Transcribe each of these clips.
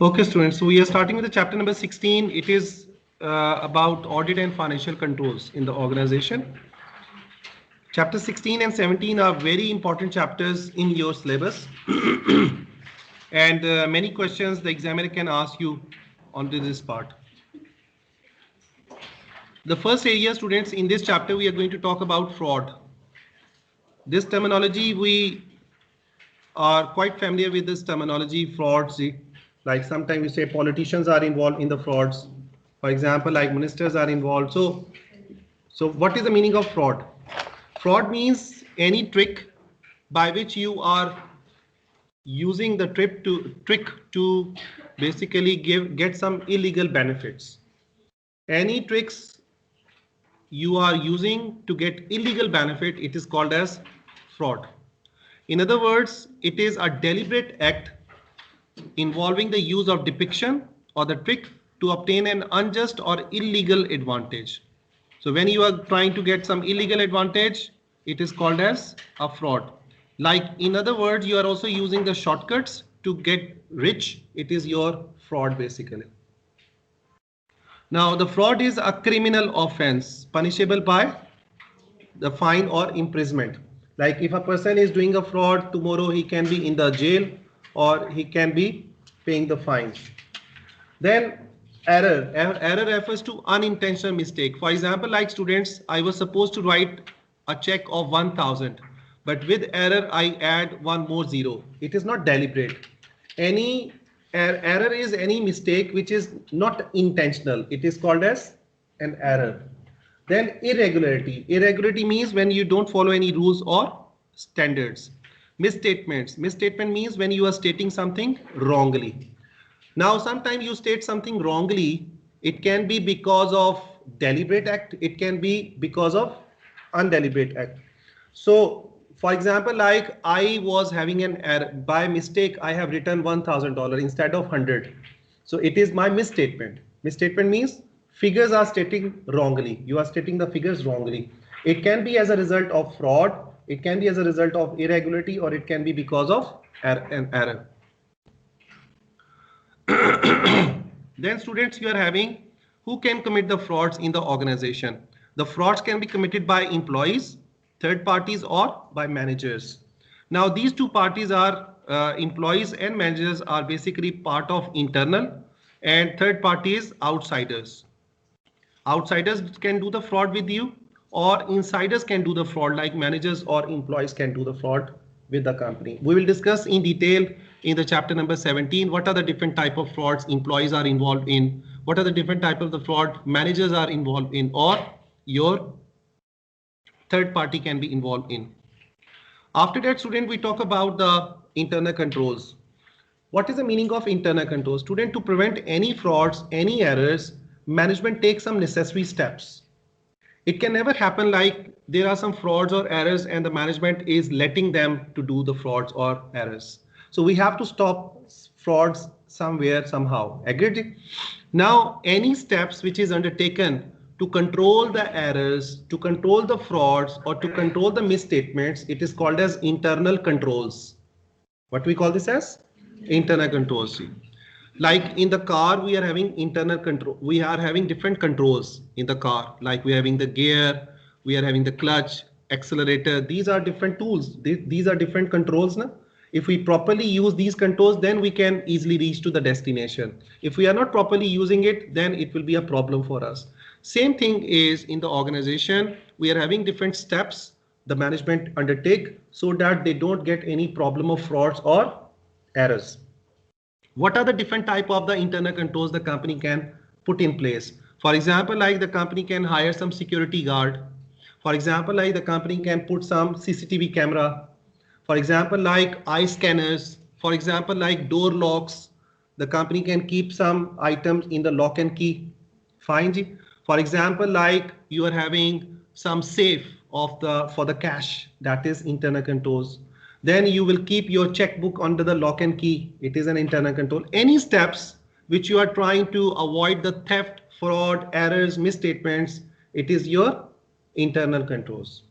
Okay, students, so we are starting with the chapter number 16. It is about audit and financial controls in the organization. Chapter 16 and 17 are very important chapters in your syllabus. And many questions the examiner can ask you onto this part. The first area, students, in this chapter, we are going to talk about fraud. This terminology, we are quite familiar with this terminology, frauds. Like sometimes we say politicians are involved in the frauds. For example, like ministers are involved. So what is the meaning of fraud? Fraud means any trick by which you are using the trick to basically get some illegal benefits. Any tricks you are using to get illegal benefit, it is called as fraud. In other words, it is a deliberate act involving the use of depiction or the trick to obtain an unjust or illegal advantage. So when you are trying to get some illegal advantage, it is called as a fraud. Like in other words, you are also using the shortcuts to get rich. It is your fraud basically. Now the fraud is a criminal offense punishable by the fine or imprisonment. Like if a person is doing a fraud, tomorrow he can be in the jail or he can be paying the fine. Then error refers to unintentional mistake. For example, like students, I was supposed to write a check of 1000, but with error I add one more zero. It is not deliberate. Any error is any mistake which is not intentional. It is called as an error. Then irregularity. Irregularity means when you don't follow any rules or standards. Misstatements. Misstatement means when you are stating something wrongly. Now, sometimes you state something wrongly. It can be because of deliberate act. It can be because of undeliberate act. So, for example, like I was having an error by mistake. I have written $1,000 instead of 100. So it is my misstatement. Misstatement means figures are stating wrongly. You are stating the figures wrongly. It can be as a result of fraud. It can be as a result of irregularity, or it can be because of an error. Then students, you are having who can commit the frauds in the organization. The frauds can be committed by employees, third parties, or by managers. Now these two parties are employees and managers are basically part of internal, and third parties outsiders. Outsiders can do the fraud with you, or insiders can do the fraud, like managers or employees can do the fraud with the company. We will discuss in detail in the chapter number 17 what are the different type of frauds employees are involved in, what are the different type of the fraud managers are involved in, or your third party can be involved in. After that, student, we talk about the internal controls. What is the meaning of internal controls? Student, to prevent any frauds, any errors, management takes some necessary steps. It can never happen like there are some frauds or errors and the management is letting them to do the frauds or errors. So we have to stop frauds somewhere, somehow. Agreed? Now, any steps which is undertaken to control the errors, to control the frauds, or to control the misstatements, it is called as internal controls. What we call this as? Internal controls. Like in the car, we are having internal control. We are having different controls in the car. Like we are having the gear, we are having the clutch, accelerator. These are different tools. These are different controls. Na? If we properly use these controls, then we can easily reach to the destination. If we are not properly using it, then it will be a problem for us. Same thing is in the organization. We are having different steps the management undertake so that they don't get any problem of frauds or errors. What are the different type of the internal controls the company can put in place? For example, like the company can hire some security guard. For example, like the company can put some CCTV camera. For example, like eye scanners. For example, like door locks. The company can keep some items in the lock and key. Fine. For example, like you are having some safe of the for the cash, that is internal controls. Then you will keep your checkbook under the lock and key. It is an internal control. Any steps which you are trying to avoid the theft, fraud, errors, misstatements, it is your internal controls.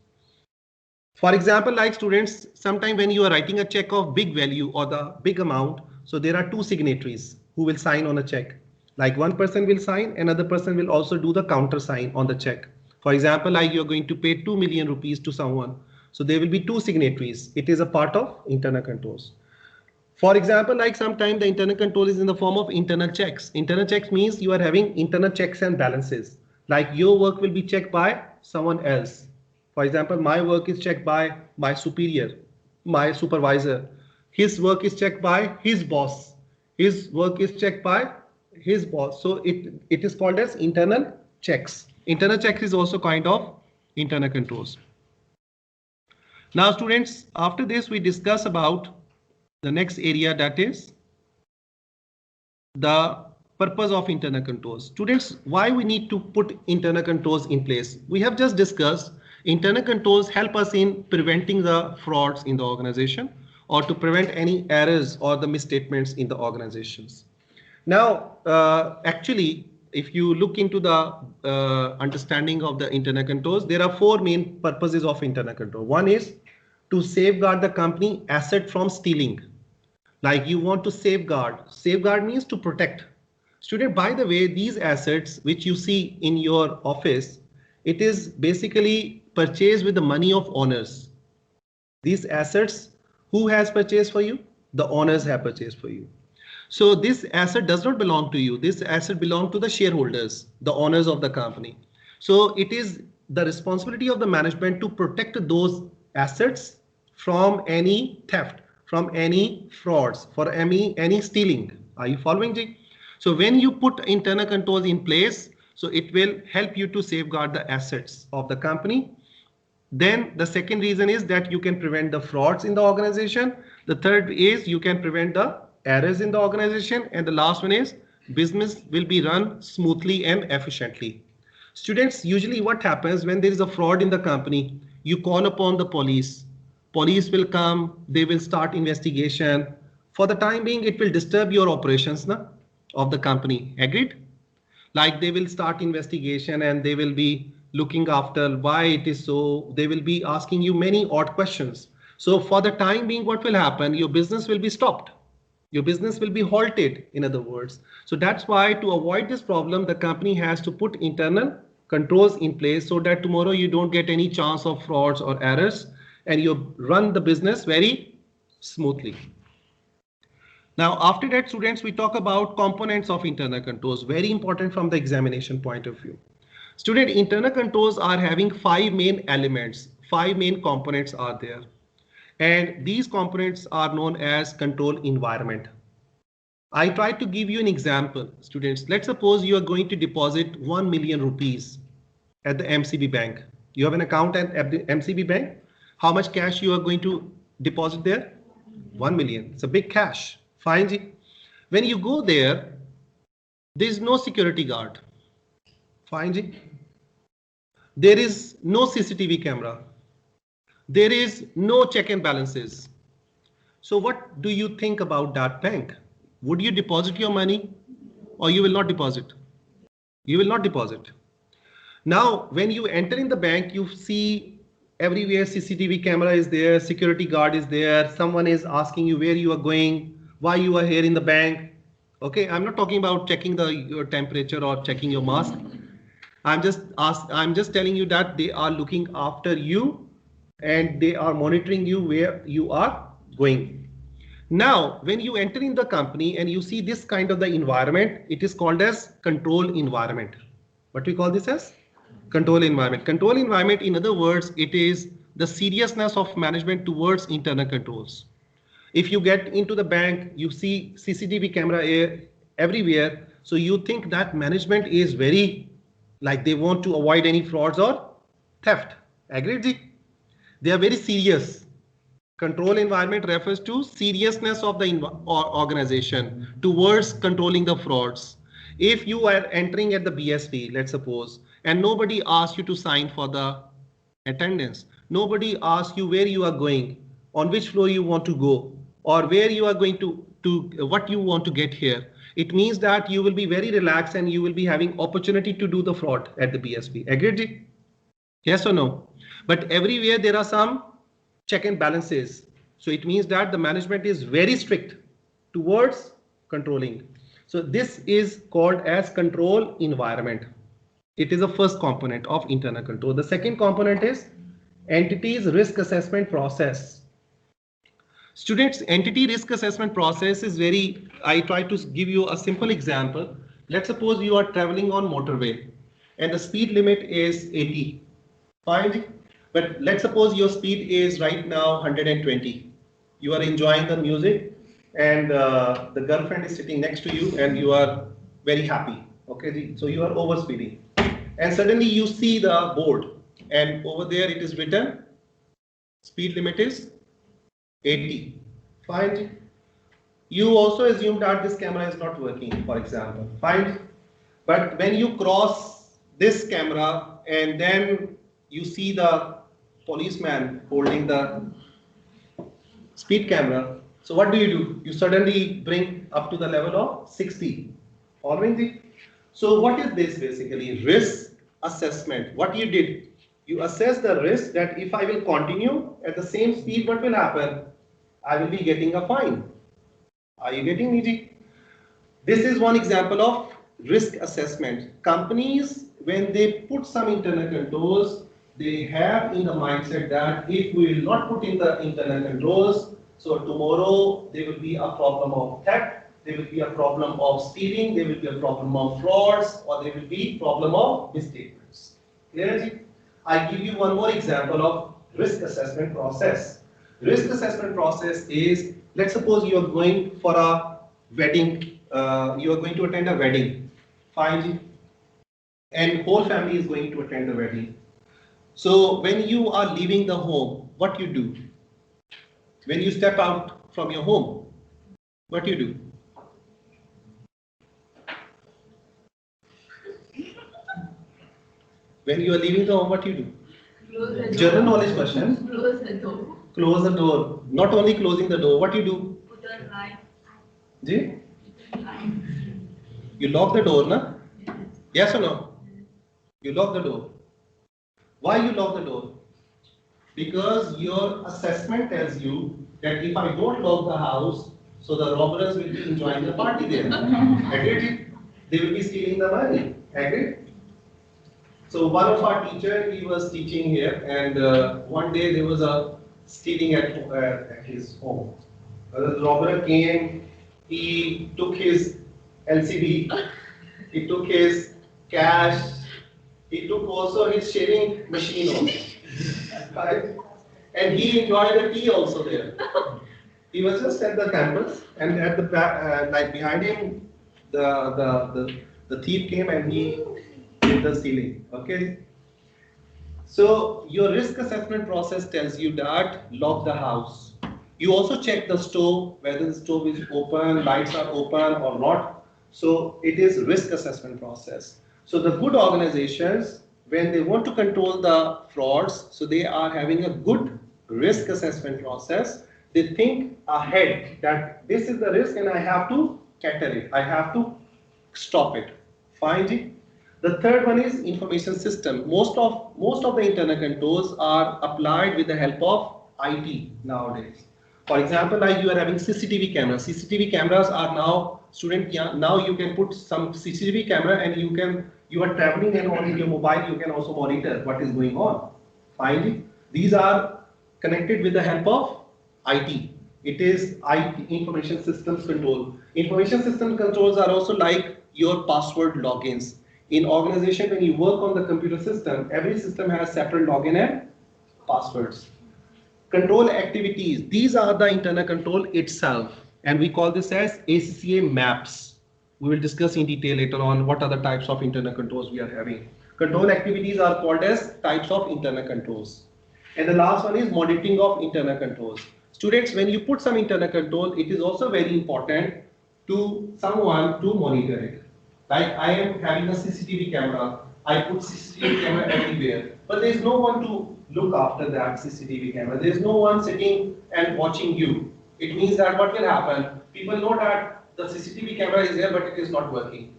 For example, like students, sometime when you are writing a check of big value or the big amount, so there are two signatories. who will sign on a check. Like one person will sign, another person will also do the counter sign on the check. For example, like you're going to pay 2 million rupees to someone. So there will be two signatories. It is a part of internal controls. For example, like sometimes the internal control is in the form of internal checks. Internal checks means you are having internal checks and balances. Like your work will be checked by someone else. For example, my work is checked by my superior, my supervisor. His work is checked by his boss. His work is checked by his boss. So it is called as internal checks. Internal checks is also kind of internal controls. Now students, after this we discuss about the next area, that is the purpose of internal controls. Students, why we need to put internal controls in place? We have just discussed internal controls help us in preventing the frauds in the organization or to prevent any errors or the misstatements in the organizations. Now, actually, if you look into the understanding of the internal controls, there are four main purposes of internal control. One is to safeguard the company asset from stealing. Like you want to safeguard. Safeguard means to protect. Student, by the way, these assets which you see in your office, it is basically purchased with the money of owners. These assets, who has purchased for you? The owners have purchased for you. So this asset does not belong to you. This asset belongs to the shareholders, the owners of the company. So it is the responsibility of the management to protect those assets from any theft, from any frauds, for any stealing. Are you following, Jay? So when you put internal controls in place, so it will help you to safeguard the assets of the company. Then the second reason is that you can prevent the frauds in the organization. The third is you can prevent the errors in the organization. And the last one is business will be run smoothly and efficiently. Students, usually what happens when there is a fraud in the company, you call upon the police. Police will come, they will start investigation. For the time being, it will disturb your operations of the company. Agreed? Like they will start investigation and they will be looking after why it is so. They will be asking you many odd questions. So for the time being, what will happen? Your business will be stopped. Your business will be halted, in other words. So that's why to avoid this problem, the company has to put internal controls in place so that tomorrow you don't get any chance of frauds or errors and you run the business very smoothly. Now, after that, students, we talk about components of internal controls, very important from the examination point of view. Student, internal controls are having five main elements, five main components are there. And these components are known as control environment. I try to give you an example, students. Let's suppose you are going to deposit 1 million rupees at the MCB bank. You have an account at the MCB bank. How much cash you are going to deposit there? 1 million. It's a big cash. Fine. Ji. When you go there, there is no security guard. Fine. Ji. There is no CCTV camera. There is no check and balances. So what do you think about that bank? Would you deposit your money or you will not deposit? You will not deposit. Now, when you enter in the bank, you see everywhere CCTV camera is there, security guard is there, someone is asking you where you are going, why you are here in the bank. Okay, I'm not talking about checking your temperature or checking your mask. I'm just telling you that they are looking after you and they are monitoring you where you are going. Now, when you enter in the company and you see this kind of the environment, it is called as control environment. What we call this as? Control environment. Control environment, in other words, it is the seriousness of management towards internal controls. If you get into the bank, you see CCTV camera everywhere. So you think that management is very, like they want to avoid any frauds or theft. Agreed, Ji? They are very serious. Control environment refers to seriousness of the organization towards controlling the frauds. If you are entering at the BSP, let's suppose, and nobody asks you to sign for the attendance, nobody asks you where you are going, on which floor you want to go, or where you are going to what you want to get here, it means that you will be very relaxed and you will be having opportunity to do the fraud at the BSP. Agreed? Yes or no? But everywhere there are some check and balances. So it means that the management is very strict towards controlling. So this is called as control environment. It is the first component of internal control. The second component is entities risk assessment process. Students, entity risk assessment process is very, I try to give you a simple example. Let's suppose you are traveling on motorway and the speed limit is 80. Fine. But let's suppose your speed is right now 120. You are enjoying the music and the girlfriend is sitting next to you and you are very happy. Okay, so you are over speeding. And suddenly you see the board and over there it is written speed limit is 80. Fine. You also assume that this camera is not working, for example. Fine. But when you cross this camera and then you see the policeman holding the speed camera, so what do? You suddenly bring up to the level of 60. Following the? So what is this basically? Risk assessment. What you did? You assess the risk that if I will continue at the same speed, what will happen? I will be getting a fine. Are you getting me? This is one example of risk assessment. Companies, when they put some internal controls, they have in the mindset that if we will not put in the internal controls, so tomorrow there will be a problem of theft, there will be a problem of stealing, there will be a problem of frauds, or there will be problem of misstatements. Clear? I give you one more example of risk assessment process. Risk assessment process is, let's suppose you are going for a wedding, you are going to attend a wedding, fine, and whole family is going to attend the wedding. So when you are leaving the home, what you do? When you step out from your home, what you do? When you are leaving the home, what you do? Close the door. General knowledge question. Close the door. Close the door. Not only closing the door, what you do? Put a light. Ji? You lock the door, na? Yes or no? You lock the door. Why you lock the door? Because your assessment tells you that if I don't lock the house, so the robbers will be enjoying the party there. Agreed? They will be stealing the money. Agreed? So one of our teacher, he was teaching here, and one day there was a stealing at his home. The robber came, he took his LCD, he took his cash, he took also his shaving machine also. Right? And he enjoyed the tea also there. He was just at the campus, and at the back, like behind him, the thief came and he did the stealing. Okay. So your risk assessment process tells you that lock the house. You also check the stove, whether the stove is open, lights are open or not. So it is risk assessment process. So the good organizations, when they want to control the frauds, so they are having a good risk assessment process. They think ahead that this is the risk and I have to cater it. I have to stop it. Find it. The third one is information system. Most of the internal controls are applied with the help of IT nowadays. For example, like you are having CCTV cameras. CCTV cameras are now, now you can put some CCTV camera and you are traveling and on your mobile you can also monitor what is going on. Finally, these are connected with the help of IT. It is IT, information systems control. Information system controls are also like your password logins. In organization, when you work on the computer system, every system has separate login and passwords. Control activities, these are the internal control itself, and we call this as ACCA maps. We will discuss in detail later on what are the types of internal controls we are having. Control activities are called as types of internal controls. And the last one is monitoring of internal controls. Students, when you put some internal control, it is also very important to someone to monitor it. Like I am having a CCTV camera, I put CCTV camera everywhere, but there is no one to look after that CCTV camera. There is no one sitting and watching you. It means that what will happen? People know that the CCTV camera is there, but it is not working.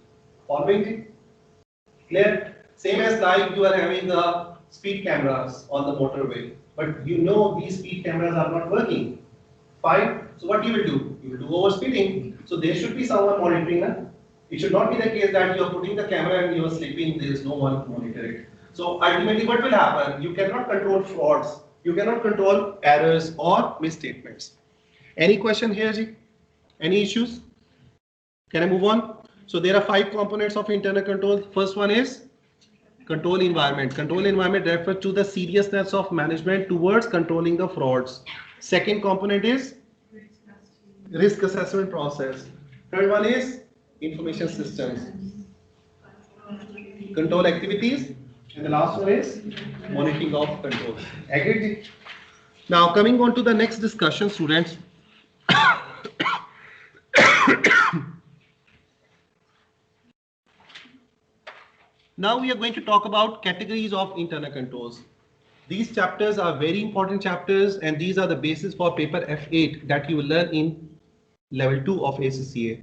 Following it? Clear? Same as like you are having the speed cameras on the motorway, but you know these speed cameras are not working. Fine. So what you will do? You will do over speeding. So there should be someone monitoring. It should not be the case that you are putting the camera and you are sleeping, there is no one to monitor it. So ultimately what will happen? You cannot control frauds, you cannot control errors or misstatements. Any question here, Ji? Any issues? Can I move on? So there are 5 components of internal control. First one is control environment. Control environment refers to the seriousness of management towards controlling the frauds. Second component is risk assessment process. Third one is information systems, control activities, and the last one is monitoring of control. Agreed? Now coming on to the next discussion, students. Now we are going to talk about categories of internal controls. These chapters are very important chapters, and these are the basis for paper F8 that you will learn in level 2 of ACCA.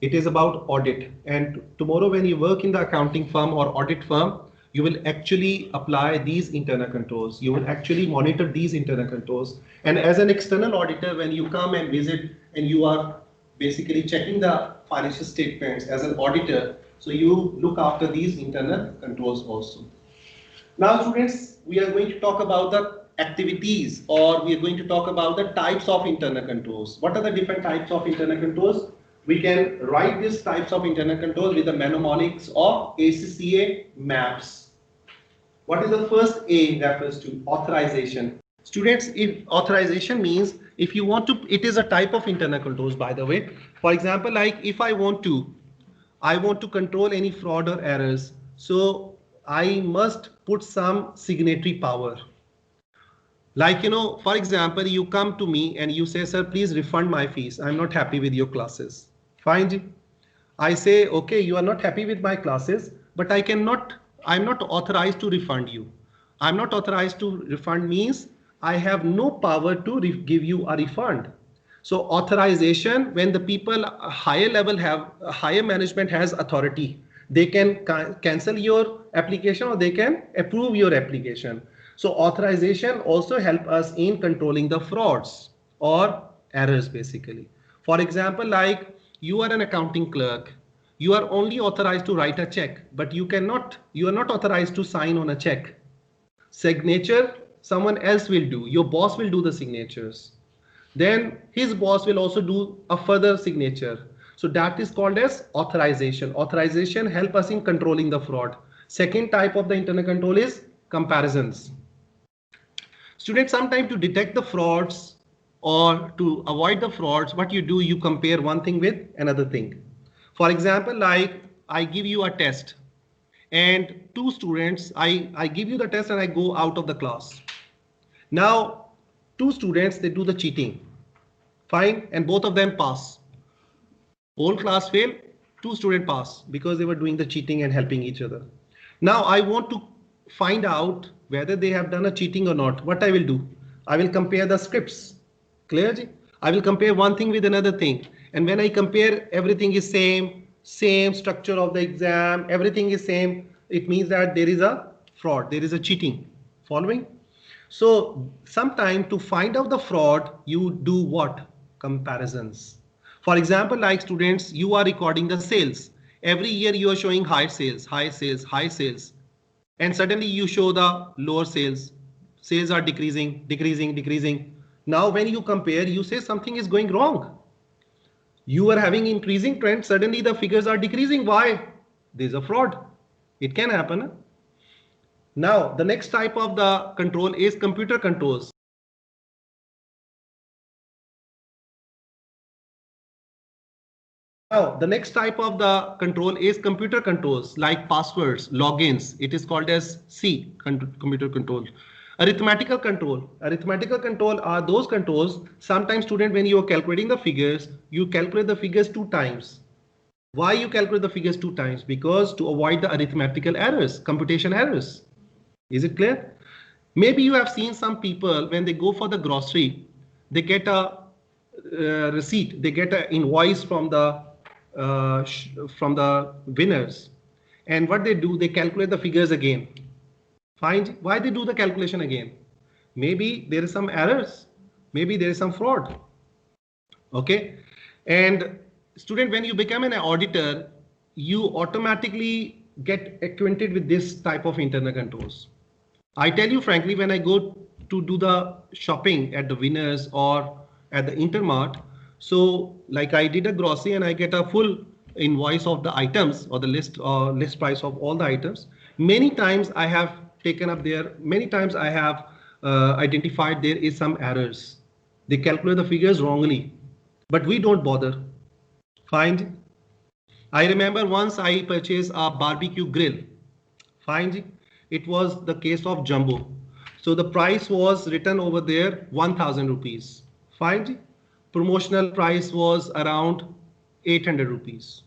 It is about audit, and tomorrow when you work in the accounting firm or audit firm, you will actually apply these internal controls. You will actually monitor these internal controls. And as an external auditor, when you come and visit and you are basically checking the financial statements as an auditor, so you look after these internal controls also. Now students, we are going to talk about the activities, or we are going to talk about the types of internal controls. What are the different types of internal controls? We can write these types of internal controls with the mnemonics of ACCA MAPS. What is the first A refers to? Authorization. Students, if authorization means if you want to, it is a type of internal controls, by the way. For example, like if I want to control any fraud or errors, so I must put some signatory power. Like, for example, you come to me and you say, sir, please refund my fees. I'm not happy with your classes. Fine. I say, okay, you are not happy with my classes, but I'm not authorized to refund you. I'm not authorized to refund means I have no power to give you a refund. So authorization, when the people higher level have higher management has authority, they can cancel your application or they can approve your application. So authorization also help us in controlling the frauds or errors basically. For example, like you are an accounting clerk, you are only authorized to write a check, but you are not authorized to sign on a check. Signature, someone else will do. Your boss will do the signatures. Then his boss will also do a further signature. So that is called as authorization. Authorization help us in controlling the fraud. Second type of the internal control is comparisons. Students, sometimes to detect the frauds or to avoid the frauds, what you do, you compare one thing with another thing. For example, like I give you a test and 2 students, I give you the test and I go out of the class. Now 2 students, they do the cheating. Fine, and both of them pass. Whole class fail, 2 students pass because they were doing the cheating and helping each other. Now I want to find out whether they have done a cheating or not. What I will do? I will compare the scripts. Clear? I will compare one thing with another thing. And when I compare, everything is same structure of the exam, everything is same. It means that there is a fraud, there is a cheating. Following? So sometime to find out the fraud, you do what? Comparisons. For example, like students, you are recording the sales. Every year you are showing high sales, high sales, high sales. And suddenly you show the lower sales. Sales are decreasing, decreasing, decreasing. Now when you compare, you say something is going wrong. You are having increasing trend, suddenly the figures are decreasing. Why? There's a fraud. It can happen. Now, the next type of the control is computer controls. Now, the next type of the control is computer controls like passwords, logins. It is called as C, computer control. Arithmetical control. Arithmetical control are those controls. Sometimes student, when you are calculating the figures, you calculate the figures 2 times. Why you calculate the figures 2 times? Because to avoid the arithmetical errors, computation errors. Is it clear? Maybe you have seen some people when they go for the grocery, they get a receipt, they get an invoice from the winners, and what they do, they calculate the figures again. Find why they do the calculation again. Maybe there is some errors, maybe there is some fraud. Okay, and student, when you become an auditor, you automatically get acquainted with this type of internal controls. I tell you frankly, when I go to do the shopping at the Winners or at the Intermart, so like I did a grocery and I get a full invoice of the items or the list price of all the items. Many times I have taken up there, many times I have identified there is some errors. They calculate the figures wrongly, but we don't bother. Fine. I remember once I purchased a barbecue grill. Fine. It was the case of Jumbo. So the price was written over there 1000 rupees. Fine. Promotional price was around 800 rupees.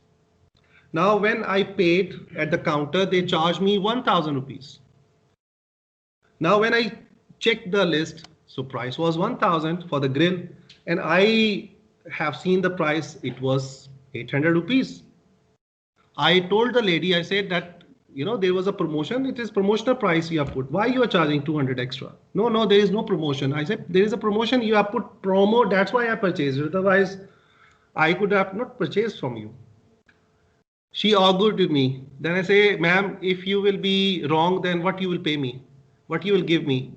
Now when I paid at the counter, they charged me 1000 rupees. Now when I checked the list, so price was 1000 for the grill, and I have seen the price, it was 800 rupees. I told the lady, I said that, you know, there was a promotion, it is promotional price you have put. Why you are charging 200 extra? No, there is no promotion. I said, there is a promotion, you have put promo, that's why I purchased it. Otherwise, I could have not purchased from you. She argued with me. Then I say, ma'am, if you will be wrong, then what you will pay me? What you will give me?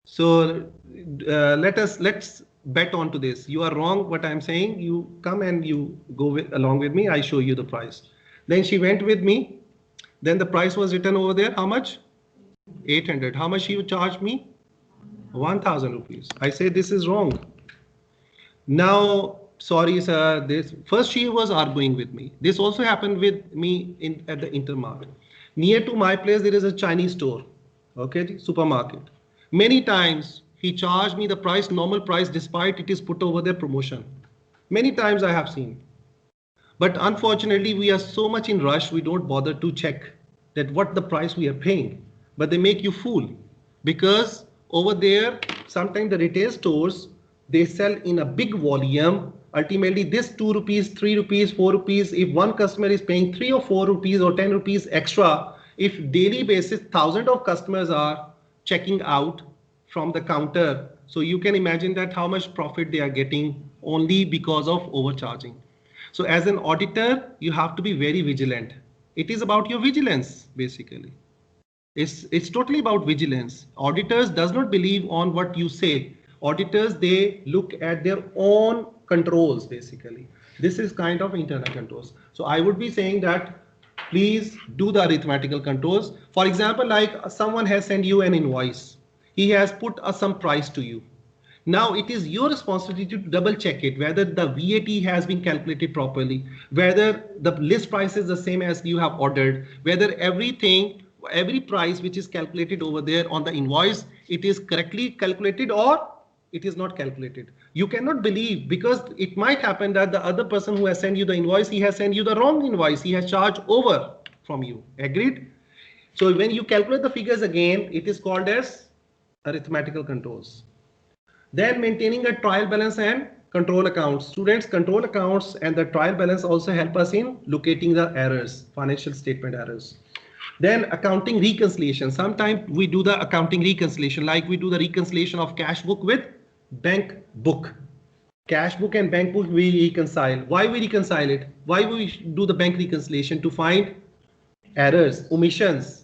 So let's bet on to this. You are wrong what I'm saying. You come and you go along with me. I show you the price. Then she went with me. Then the price was written over there. How much? 800. How much you charged me? 1000 rupees. I say this is wrong. Now, sorry, sir. This first she was arguing with me. This also happened with me at the Intermart. Near to my place, there is a Chinese store. Okay, supermarket. Many times he charged me the price, normal price, despite it is put over their promotion. Many times I have seen. But unfortunately, we are so much in rush, we don't bother to check that what the price we are paying. But they make you fool, because over there, sometimes the retail stores, they sell in a big volume. Ultimately, this 2 rupees, 3 rupees, 4 rupees, if one customer is paying 3 or 4 rupees or 10 rupees extra, if daily basis, thousands of customers are checking out from the counter. So you can imagine that how much profit they are getting only because of overcharging. So as an auditor, you have to be very vigilant. It is about your vigilance, basically. It's totally about vigilance. Auditors does not believe on what you say. Auditors, they look at their own controls, basically. This is kind of internal controls. So I would be saying that please do the arithmetical controls. For example, like someone has sent you an invoice. He has put some price to you. Now it is your responsibility to double check it, whether the VAT has been calculated properly, whether the list price is the same as you have ordered, whether every price which is calculated over there on the invoice, it is correctly calculated or it is not calculated. You cannot believe, because it might happen that the other person who has sent you the invoice, he has sent you the wrong invoice. He has charged over from you. Agreed? So when you calculate the figures again, it is called as arithmetical controls. Then maintaining a trial balance and control accounts. Students, control accounts and the trial balance also help us in locating the errors, financial statement errors. Then accounting reconciliation. Sometimes we do the accounting reconciliation, like we do the reconciliation of cash book with bank book. Cash book and bank book we reconcile. Why we reconcile it? Why we do the bank reconciliation? To find errors, omissions.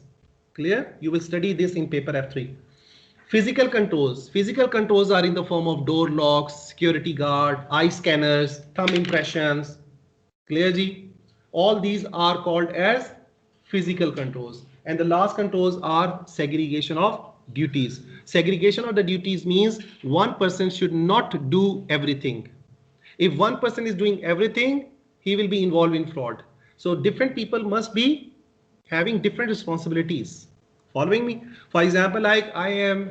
Clear? You will study this in paper F3. Physical controls. Physical controls are in the form of door locks, security guard, eye scanners, thumb impressions. Clear Ji? All these are called as physical controls. And the last controls are segregation of duties. Segregation of the duties means one person should not do everything. If one person is doing everything, he will be involved in fraud. So different people must be having different responsibilities. Following me? For example, like I'm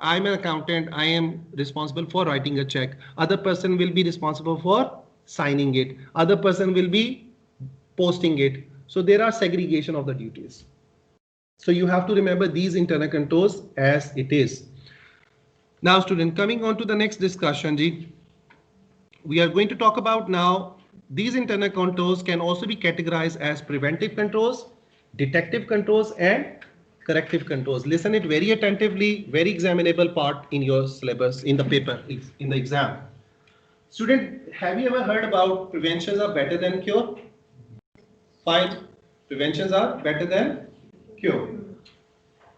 an accountant, I am responsible for writing a check. Other person will be responsible for signing it. Other person will be posting it. So there are segregation of the duties. So you have to remember these internal controls as it is. Now student, coming on to the next discussion, Ji, we are going to talk about now these internal controls can also be categorized as preventive controls, detective controls and corrective controls. Listen it very attentively, very examinable part in your syllabus, in the paper, in the exam. Student, have you ever heard about preventions are better than cure? Fine. Preventions are better than cure.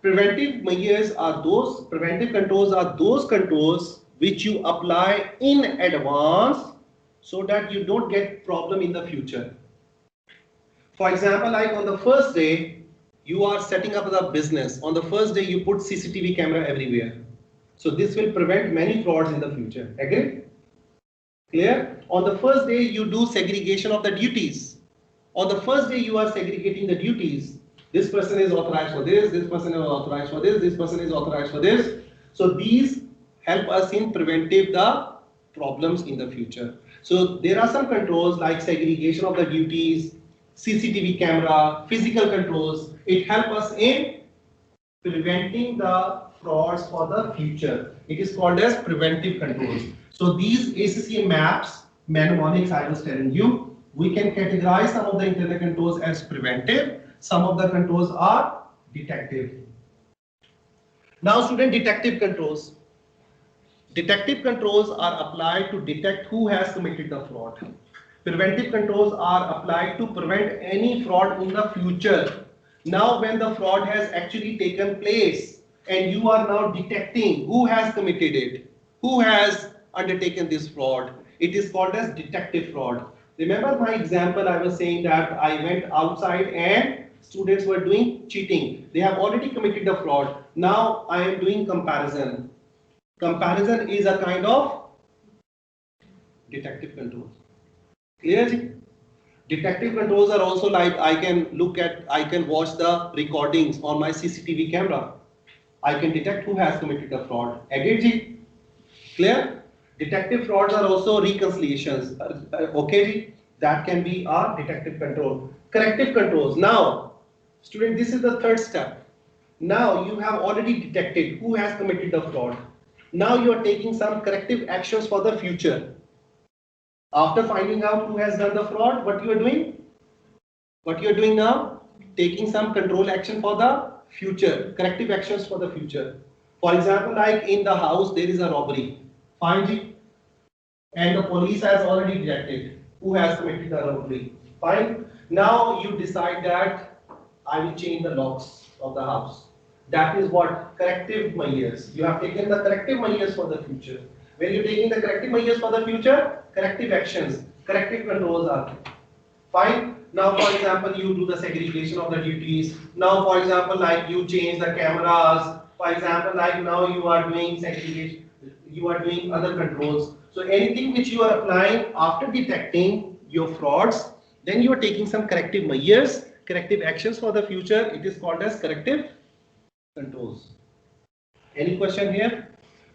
Preventive controls are those controls which you apply in advance so that you don't get problem in the future. For example, like on the first day, you are setting up the business. On the first day, you put CCTV camera everywhere. So this will prevent many frauds in the future. Agree? Clear? On the first day, you do segregation of the duties. On the first day, you are segregating the duties. This person is authorized for this person is authorized for this person is authorized for this. So these help us in preventive the problems in the future. So there are some controls like segregation of the duties, CCTV camera, physical controls. It helps us in preventing the frauds for the future. It is called as preventive controls. So these ACCA maps, mnemonics I was telling you, we can categorize some of the internal controls as preventive. Some of the controls are detective. Now student, detective controls. Detective controls are applied to detect who has committed the fraud. Preventive controls are applied to prevent any fraud in the future. Now when the fraud has actually taken place and you are now detecting who has committed it, who has undertaken this fraud, it is called as detective fraud. Remember my example, I was saying that I went outside and students were doing cheating. They have already committed the fraud. Now I am doing comparison. Comparison is a kind of detective control. Clear? Detective controls are also like I can watch the recordings on my CCTV camera. I can detect who has committed the fraud. Agreed ji? Clear? Detective frauds are also reconciliations. Okay ji? That can be a detective control. Corrective controls. Now, student, this is the third step. Now you have already detected who has committed the fraud. Now you are taking some corrective actions for the future. After finding out who has done the fraud, what you are doing? What you are doing now? Taking some control action for the future, corrective actions for the future. For example, like in the house there is a robbery. Fine ji. And the police has already detected who has committed the robbery. Fine. Now you decide that I will change the locks of the house. That is what corrective measures. You have taken the corrective measures for the future. When you're taking the corrective measures for the future, corrective actions, corrective controls are there. Fine. Now, for example, you do the segregation of the duties. Now, for example, like you change the cameras. For example, like now you are doing segregation, you are doing other controls. So anything which you are applying after detecting your frauds, then you are taking some corrective measures, corrective actions for the future. It is called as corrective controls. Any question here?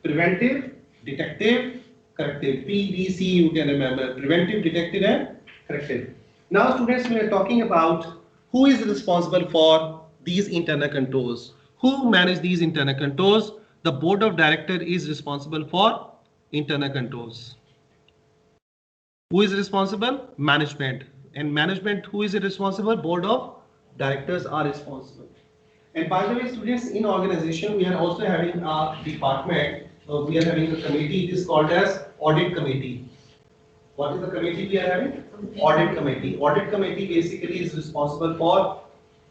Preventive, detective, corrective. PDC you can remember. Preventive, detective and corrective. Now students, we are talking about who is responsible for these internal controls. Who manage these internal controls? The board of director is responsible for internal controls. Who is responsible? Management. And management, who is responsible? Board of directors are responsible. And by the way, students, in organization, we are also having a department, we are having a committee, it is called as audit committee. What is the committee we are having? Audit committee. Audit committee basically is responsible for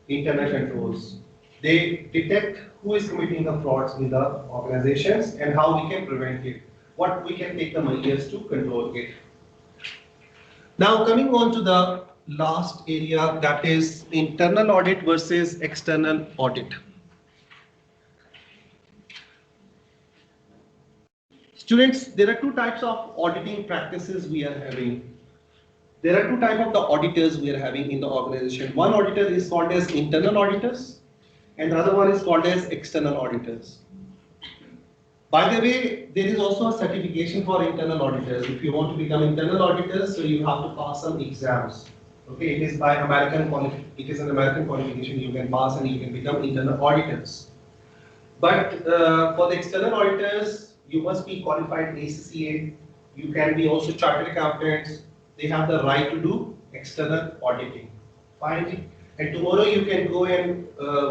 internal controls. They detect who is committing the frauds in the organizations and how we can prevent it. What we can take the measures to control it. Now coming on to the last area, that is internal audit versus external audit. Students, there are two types of auditing practices we are having. There are two types of the auditors we are having in the organization. One auditor is called as internal auditors and the other one is called as external auditors. By the way, there is also a certification for internal auditors. If you want to become internal auditors, so you have to pass some exams. Okay, it is by it is an American qualification you can pass and you can become internal auditors. But for the external auditors, you must be qualified ACCA. You can be also chartered accountants. They have the right to do external auditing. Fine. And tomorrow you can go and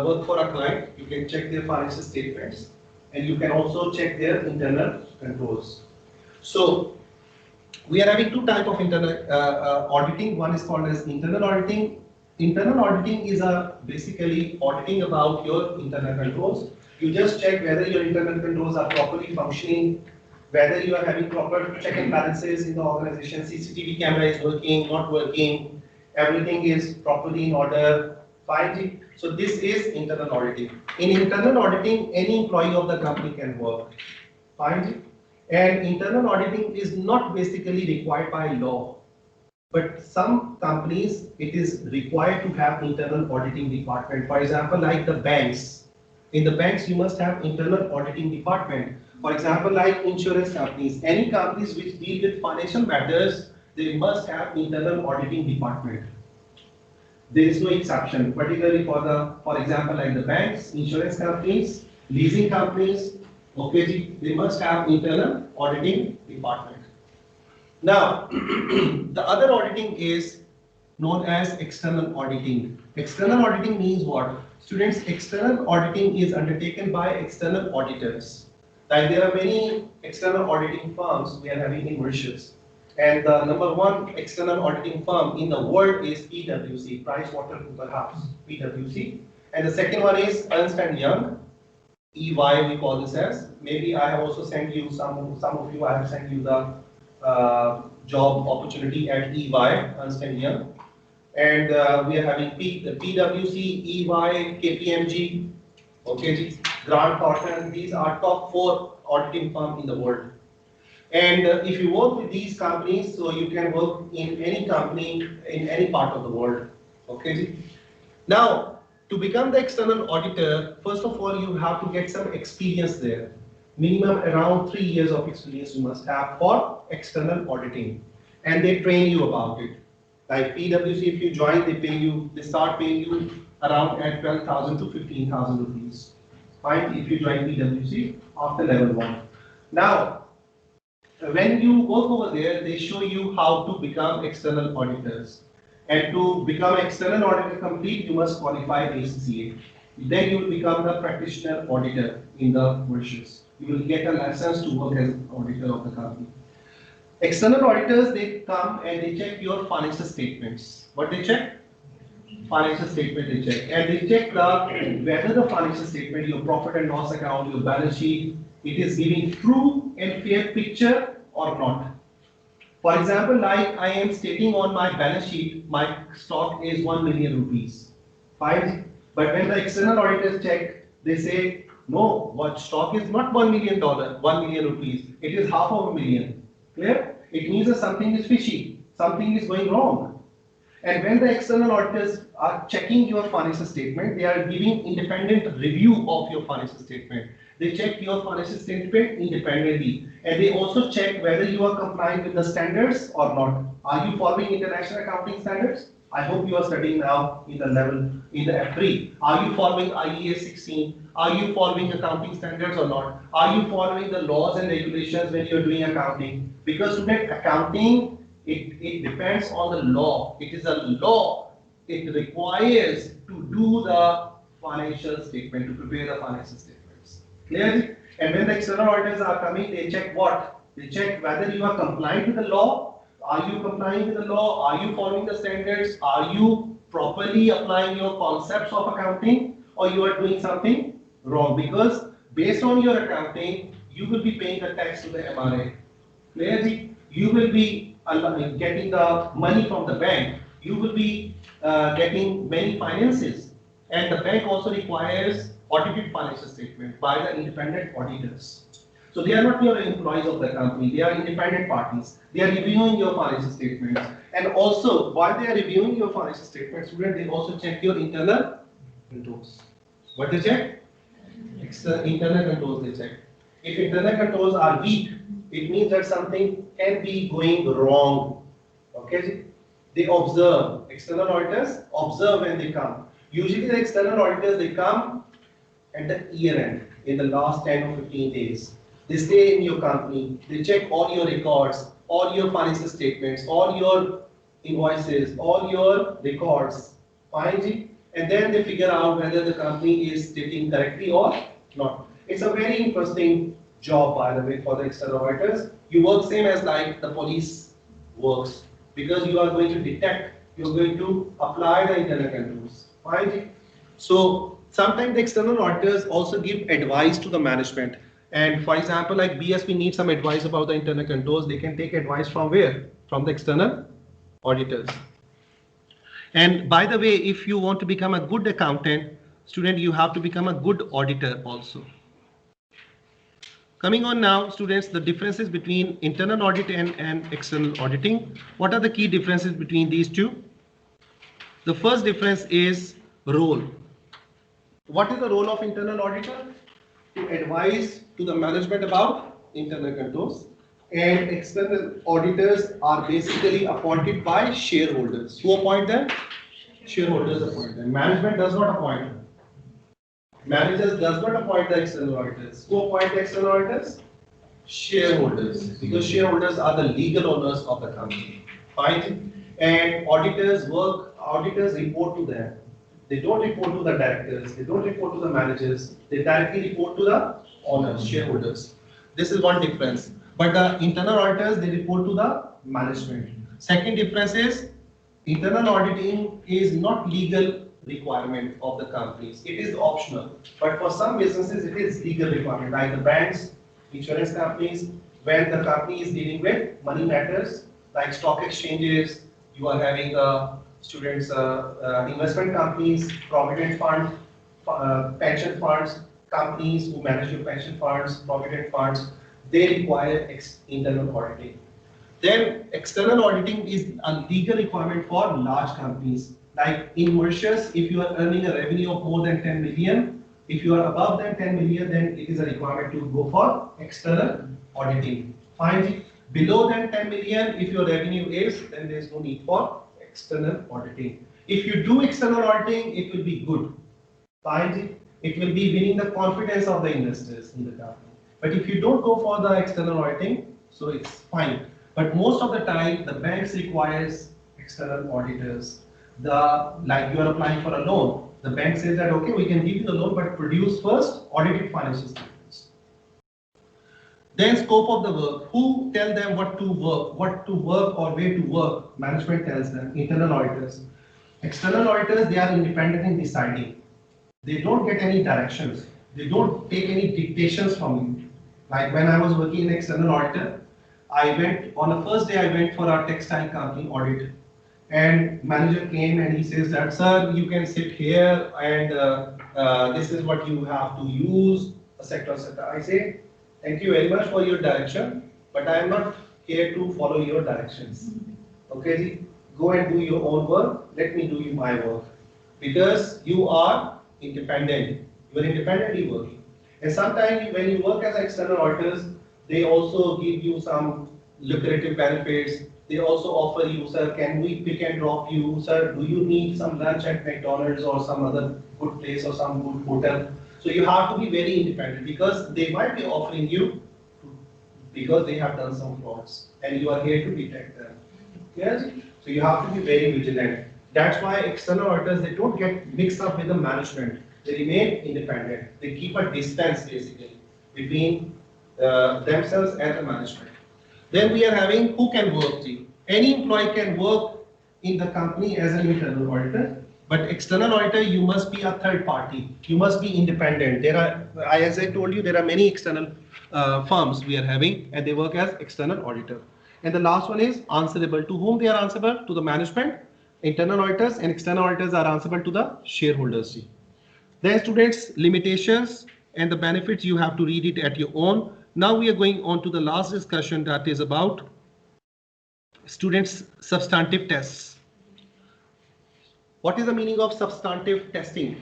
work for a client. You can check their financial statements and you can also check their internal controls. So we are having two types of internal auditing. One is called as internal auditing. internal auditing is basically auditing about your internal controls. You just check whether your internal controls are properly functioning, whether you are having proper check and balances in the organization, CCTV camera is working, not working, everything is properly in order, fine. So this is internal auditing. In internal auditing, any employee of the company can work, fine. And internal auditing is not basically required by law. But some companies, it is required to have internal auditing department. For example, like the banks. In the banks, you must have internal auditing department. For example, like insurance companies, any companies which deal with financial matters, they must have internal auditing department. There is no exception, particularly for example, like the banks, insurance companies, leasing companies, okay, they must have internal auditing department. Now, the other auditing is known as external auditing. External auditing means what? Students, external auditing is undertaken by external auditors. Like there are many external auditing firms we are having in Mauritius. And the number one external auditing firm in the world is PwC, PricewaterhouseCoopers, PwC. And the second one is Ernst & Young, EY we call this as. Maybe I have also sent you, some of you I have sent you the job opportunity at EY, Ernst & Young. And we are having PwC, EY, KPMG, okay, Grant Thornton. These are top 4 auditing firms in the world. And if you work with these companies, so you can work in any company in any part of the world, okay. Now, to become the external auditor, first of all, you have to get some experience there. Minimum around 3 years of experience you must have for external auditing, and they train you about it. Like PwC, if you join, they start paying you around at 12,000 to 15,000 rupees. Fine, if you join PwC after level 1. Now, when you work over there, they show you how to become external auditors. And to become external auditor complete, you must qualify ACCA. Then you will become the practitioner auditor in the Mauritius. You will get a license to work as an auditor of the company. External auditors, they come and they check your financial statements. What they check? Financial statement they check. And they check whether the financial statement, your profit and loss account, your balance sheet, it is giving true and fair picture or not. For example, like I am stating on my balance sheet, my stock is 1 million rupees. Fine. But when the external auditors check, they say, no, what stock is not $1 million, 1 million rupees. It is half of a million. Clear? It means that something is fishy, something is going wrong. And when the external auditors are checking your financial statement, they are giving independent review of your financial statement. They check your financial statement independently, and they also check whether you are complying with the standards or not. Are you following international accounting standards? I hope you are studying now in the level, in the F3. Are you following IES 16? Are you following accounting standards or not? Are you following the laws and regulations when you are doing accounting? Because student, accounting, it depends on the law. It is a law. It requires to do the financial statement, to prepare the financial statements. Clear? And when the external auditors are coming, they check what? They check whether you are compliant with the law. Are you complying with the law? Are you following the standards? Are you properly applying your concepts of accounting, or you are doing something wrong? Because based on your accounting, you will be paying the tax to the MRA. Clearly, you will be getting the money from the bank. You will be getting many finances, and the bank also requires audited financial statement by the independent auditors. So they are not your employees of the company, they are independent parties. They are reviewing your financial statements. And also, while they are reviewing your financial statements, they also check your internal controls. What they check? Internal controls they check. If internal controls are weak, it means that something can be going wrong. Okay? They observe. External auditors observe when they come. Usually the external auditors, they come at the year end, in the last 10 or 15 days. They stay in your company, they check all your records, all your financial statements, all your invoices, all your records, fine, and then they figure out whether the company is stating correctly or not. It's a very interesting job, by the way, for the external auditors. You work same as like the police works, because you are going to detect you're going to apply the internal controls. Fine. So sometimes the external auditors also give advice to the management. And for example, like BSP needs some advice about the internal controls. They can take advice from where? From the external auditors. And by the way, if you want to become a good accountant, student, you have to become a good auditor also. Coming on now, students, the differences between internal audit and external auditing. What are the key differences between these two? The first difference is role. What is the role of internal auditor? To advise to the management about internal controls. And external auditors are basically appointed by shareholders. Who appoint them? Shareholders appoint them. Management does not appoint them. Managers does not appoint the external auditors. Who appoint the external auditors? Shareholders. Because shareholders are the legal owners of the company. Fine. And auditors report to them. They don't report to the directors, they don't report to the managers, they directly report to the owners, shareholders. This is one difference. But the internal auditors, they report to the management. Second difference is internal auditing is not legal requirement of the companies. It is optional. But for some businesses, it is legal requirement, like the banks, insurance companies, when the company is dealing with money matters, like stock exchanges, you are having students, investment companies, provident fund, pension funds, companies who manage your pension funds, provident funds, they require internal auditing. Then external auditing is a legal requirement for large companies. Like in Mauritius, if you are earning a revenue of more than 10 million, if you are above than 10 million, then it is a requirement to go for external auditing. Fine. Below than 10 million, if your revenue is, then there is no need for external auditing. If you do external auditing, it will be good. Fine. It will be winning the confidence of the investors in the company. But if you don't go for the external auditing, so it's fine. But most of the time, the banks requires external auditors. Like you are applying for a loan, the bank says that okay, we can give you the loan, but produce first audited financial statements. Then scope of the work. Who tell them what to work or where to work? Management tells them. Internal auditors. External auditors, they are independent in deciding. They don't get any directions. They don't take any dictations from you. Like when I was working in external auditor, I went on the first day I went for a textile company audit, and manager came and he says that, sir, you can sit here and this is what you have to use, etc. etc. I say, thank you very much for your direction, but I am not here to follow your directions. Okay, go and do your own work. Let me do my work, because you are independent. You are independently working. And sometimes when you work as external auditors, they also give you some lucrative benefits. They also offer you, sir, can we pick and drop you? Sir, do you need some lunch at McDonald's or some other good place or some good hotel? So you have to be very independent, because they might be offering you because they have done some frauds and you are here to detect them. Yes? So you have to be very vigilant. That's why external auditors, they don't get mixed up with the management. They remain independent. They keep a distance basically between themselves and the management. Then we are having who can work. Any employee can work in the company as an internal auditor, but external auditor, you must be a third party. You must be independent. There are, as I told you, there are many external firms we are having, and they work as external auditor. And the last one is answerable. To whom they are answerable? To the management. Internal auditors and external auditors are answerable to the shareholders. Then students, limitations and the benefits, you have to read it at your own. Now we are going on to the last discussion, that is about students' substantive tests. What is the meaning of substantive testing?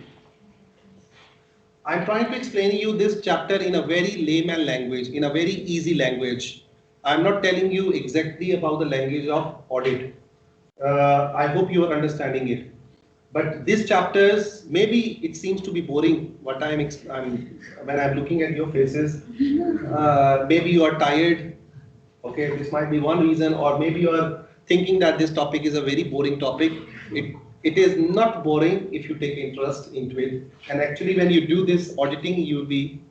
I'm trying to explain you this chapter in a very layman language, in a very easy language. I'm not telling you exactly about the language of audit. I hope you are understanding it. But these chapters, maybe it seems to be boring. What when I'm looking at your faces, maybe you are tired. Okay, this might be one reason, or maybe you are thinking that this topic is a very boring topic. It is not boring if you take interest into it. And actually, when you do this auditing, you will be.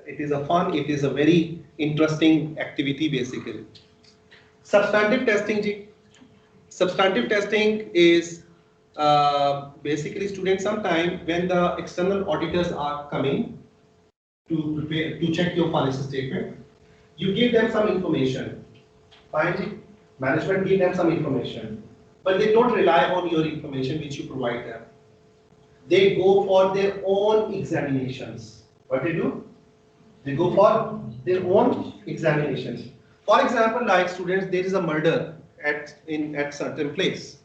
It is a fun. It is a very interesting activity, basically. Substantive testing. Substantive testing is basically, students, sometime when the external auditors are coming to prepare to check your financial statement, you give them some information. Fine, management give them some information, but they don't rely on your information which you provide them. They go for their own examinations. What they do? They go for their own examinations. For example, like students, there is a murder at certain place,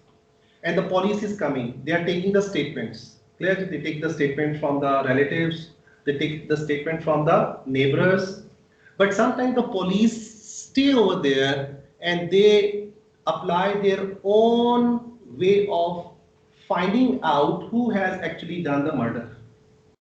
and the police is coming. They are taking the statements. Clear? They take the statement from the relatives. They take the statement from the neighbors. But sometimes the police stay over there and they apply their own way of finding out who has actually done the murder.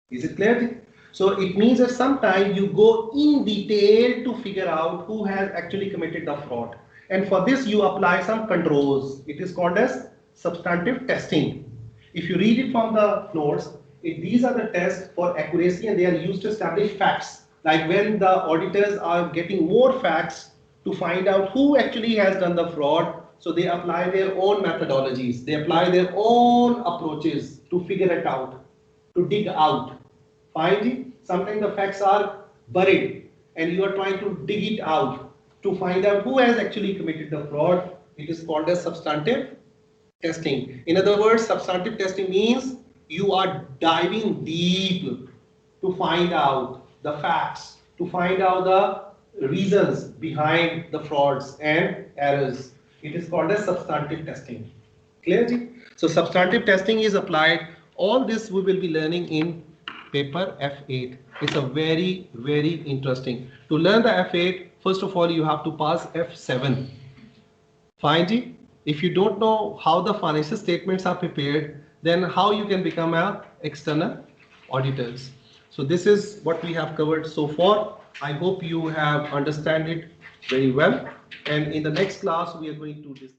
Is it clear? So it means that sometimes you go in detail to figure out who has actually committed the fraud. And for this you apply some controls. It is called as substantive testing. If you read it from the notes, these are the tests for accuracy and they are used to establish facts. Like when the auditors are getting more facts to find out who actually has done the fraud, so they apply their own methodologies. They apply their own approaches to figure it out, to dig out. Finally, sometimes the facts are buried and you are trying to dig it out to find out who has actually committed the fraud. It is called as substantive testing. In other words, substantive testing means you are diving deep to find out the facts, to find out the reasons behind the frauds and errors. It is called as substantive testing. Clear? So substantive testing is applied. All this we will be learning in paper F8. It's a very, very interesting. To learn the F8, first of all, you have to pass F7. Fine. If you don't know how the financial statements are prepared, then how you can become an external auditors. So this is what we have covered so far. I hope you have understand it very well. And in the next class, we are going to discuss